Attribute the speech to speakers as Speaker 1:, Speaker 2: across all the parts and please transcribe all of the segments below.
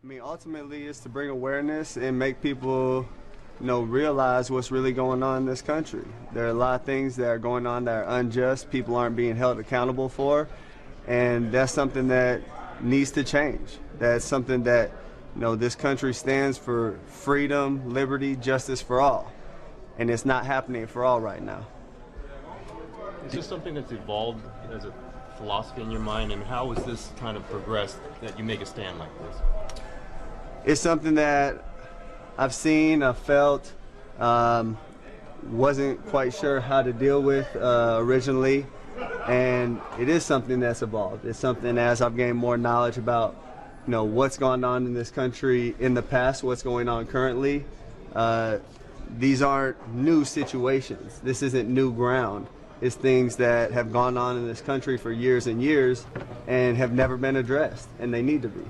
Speaker 1: I mean, ultimately, it's to bring awareness and make people, realize what's really going on in this country. There are a lot of things that are going on that are unjust, people aren't being held accountable for, and that's something that needs to change. That's something that, this country stands for: freedom, liberty, justice for all, and it's not happening for all right now.
Speaker 2: Is this something that's evolved as a philosophy in your mind, and how has this kind of progressed that you make a stand like this?
Speaker 1: It's something that I've seen, I've felt, wasn't quite sure how to deal with originally, and it is something that's evolved. It's something, as I've gained more knowledge about, what's gone on in this country in the past, what's going on currently. These aren't new situations. This isn't new ground. It's things that have gone on in this country for years and years and have never been addressed, and they need to be.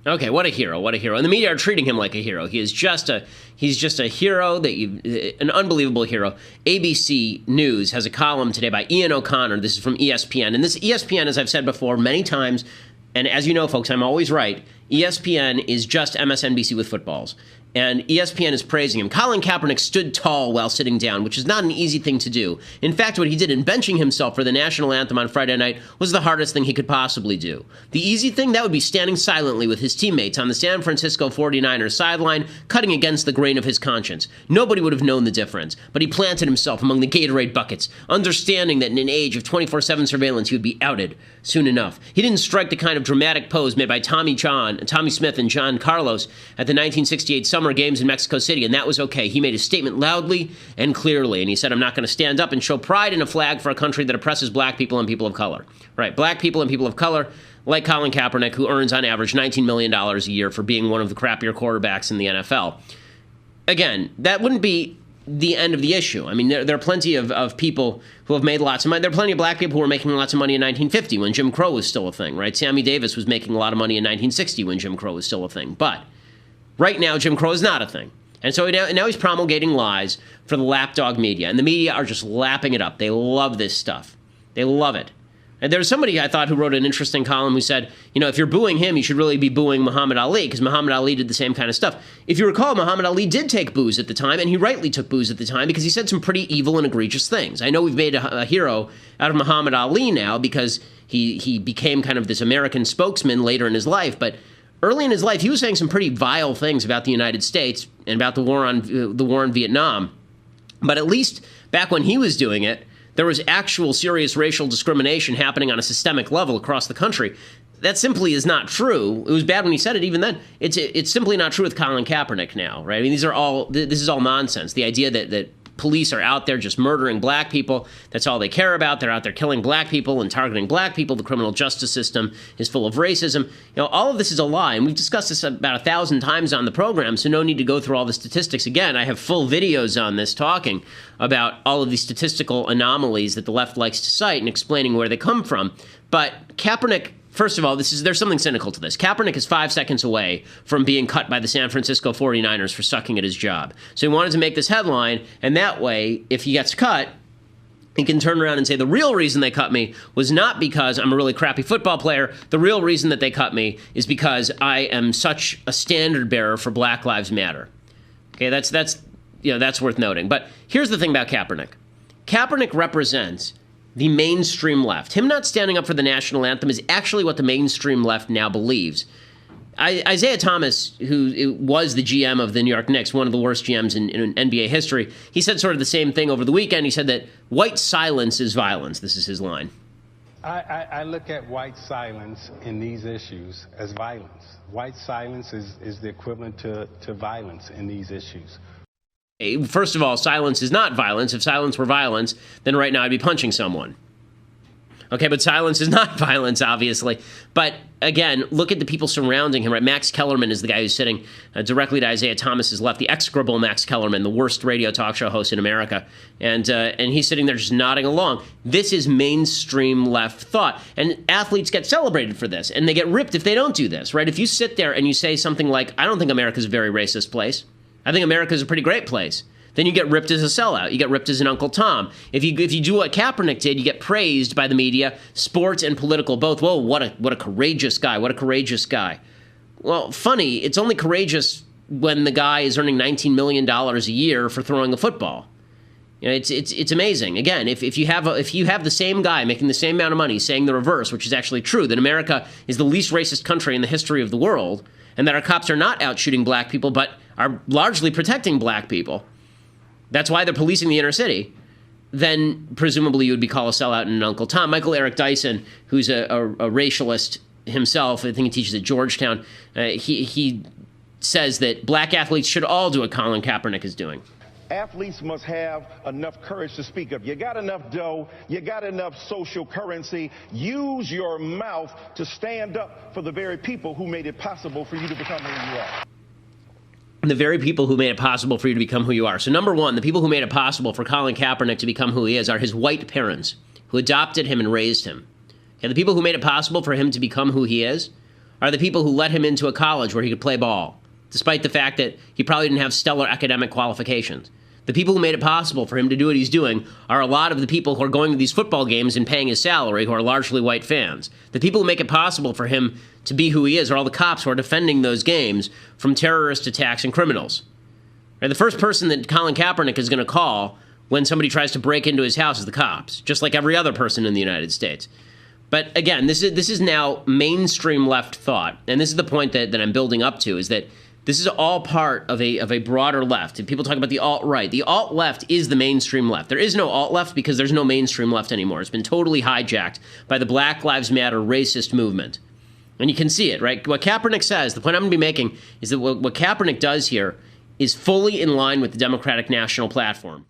Speaker 3: Okay, what a hero, what a hero. And the media are treating him like a hero. He's just a hero, an unbelievable hero. ABC News has a column today by Ian O'Connor. This is from ESPN. And this ESPN, as I've said before many times, and as you know, folks, I'm always right, ESPN is just MSNBC with footballs. And ESPN is praising him. Colin Kaepernick stood tall while sitting down, which is not an easy thing to do. In fact, what he did in benching himself for the national anthem on Friday night was the hardest thing he could possibly do. The easy thing, that would be standing silently with his teammates on the San Francisco 49ers sideline, cutting against the grain of his conscience. Nobody would have known the difference, but he planted himself among the Gatorade buckets, understanding that in an age of 24/7 surveillance, he would be outed soon enough. He didn't strike the kind of dramatic pose made by Tommy Smith and John Carlos at the 1968 Summer Games in Mexico City, and that was okay. He made his statement loudly and clearly, and he said, I'm not going to stand up and show pride in a flag for a country that oppresses black people and people of color. Right, black people and people of color, like Colin Kaepernick, who earns on average $19 million a year for being one of the crappier quarterbacks in the NFL. Again, that wouldn't be the end of the issue. I mean, there are plenty of people who have made lots of money. There are plenty of black people who were making lots of money in 1950 when Jim Crow was still a thing, right? Sammy Davis was making a lot of money in 1960 when Jim Crow was still a thing. But right now, Jim Crow is not a thing. And so now he's promulgating lies for the lapdog media. And the media are just lapping it up. They love this stuff. They love it. And there was somebody I thought who wrote an interesting column who said, if you're booing him, you should really be booing Muhammad Ali, because Muhammad Ali did the same kind of stuff. If you recall, Muhammad Ali did take booze at the time, and he rightly took booze at the time because he said some pretty evil and egregious things. I know we've made a hero out of Muhammad Ali now because he became kind of this American spokesman later in his life, but early in his life, he was saying some pretty vile things about the United States and about the war in Vietnam. But at least back when he was doing it, there was actual serious racial discrimination happening on a systemic level across the country. That simply is not true. It was bad when he said it even then. It's simply not true with Colin Kaepernick now, right? I mean, this is all nonsense. The idea that police are out there just murdering black people, that's all they care about. They're out there killing black people and targeting black people. The criminal justice system is full of racism. All of this is a lie, and we've discussed this about 1,000 times on the program, so no need to go through all the statistics again. I have full videos on this talking about all of these statistical anomalies that the left likes to cite and explaining where they come from. But Kaepernick, first of all, there's something cynical to this. Kaepernick is 5 seconds away from being cut by the San Francisco 49ers for sucking at his job. So he wanted to make this headline, and that way, if he gets cut, he can turn around and say, the real reason they cut me was not because I'm a really crappy football player. The real reason that they cut me is because I am such a standard bearer for Black Lives Matter. Okay, that's worth noting. But here's the thing about Kaepernick. Kaepernick represents the mainstream left. Him not standing up for the national anthem is actually what the mainstream left now believes. Isaiah Thomas, who was the GM of the New York Knicks, one of the worst GMs in NBA history, he said sort of the same thing over the weekend. He said that white silence is violence. This is his line.
Speaker 4: I look at white silence in these issues as violence. White silence is the equivalent to violence in these issues.
Speaker 3: First of all, silence is not violence. If silence were violence, then right now I'd be punching someone. Okay, but silence is not violence, obviously. But again, look at the people surrounding him, right? Max Kellerman is the guy who's sitting directly to Isaiah Thomas's left, the execrable Max Kellerman, the worst radio talk show host in America. And he's sitting there just nodding along. This is mainstream left thought. And athletes get celebrated for this, and they get ripped if they don't do this, right? If you sit there and you say something like, I don't think America's a very racist place. I think America's a pretty great place. Then you get ripped as a sellout. You get ripped as an Uncle Tom. If you do what Kaepernick did, you get praised by the media, sports and political both. Whoa, what a courageous guy. What a courageous guy. Well, funny, it's only courageous when the guy is earning $19 million a year for throwing a football. You know, it's amazing. Again, if you have the same guy making the same amount of money saying the reverse, which is actually true, that America is the least racist country in the history of the world, and that our cops are not out shooting black people, but are largely protecting black people. That's why they're policing the inner city. Then presumably you would be called a sellout and an Uncle Tom. Michael Eric Dyson, who's a racialist himself, I think he teaches at Georgetown, he says that black athletes should all do what Colin Kaepernick is doing.
Speaker 5: Athletes must have enough courage to speak up. You got enough dough, you got enough social currency. Use your mouth to stand up for the very people who made it possible for you to become who you are.
Speaker 3: The very people who made it possible for you to become who you are. So number one, the people who made it possible for Colin Kaepernick to become who he is are his white parents who adopted him and raised him. And the people who made it possible for him to become who he is are the people who let him into a college where he could play ball, despite the fact that he probably didn't have stellar academic qualifications. The people who made it possible for him to do what he's doing are a lot of the people who are going to these football games and paying his salary, who are largely white fans. The people who make it possible for him to be who he is are all the cops who are defending those games from terrorist attacks and criminals. And the first person that Colin Kaepernick is going to call when somebody tries to break into his house is the cops, just like every other person in the United States. But again, this is now mainstream left thought, and this is the point that I'm building up to, is that this is all part of a broader left. And people talk about the alt-right. The alt-left is the mainstream left. There is no alt-left because there's no mainstream left anymore. It's been totally hijacked by the Black Lives Matter racist movement. And you can see it, right? What Kaepernick says, the point I'm going to be making is that what Kaepernick does here is fully in line with the Democratic National Platform.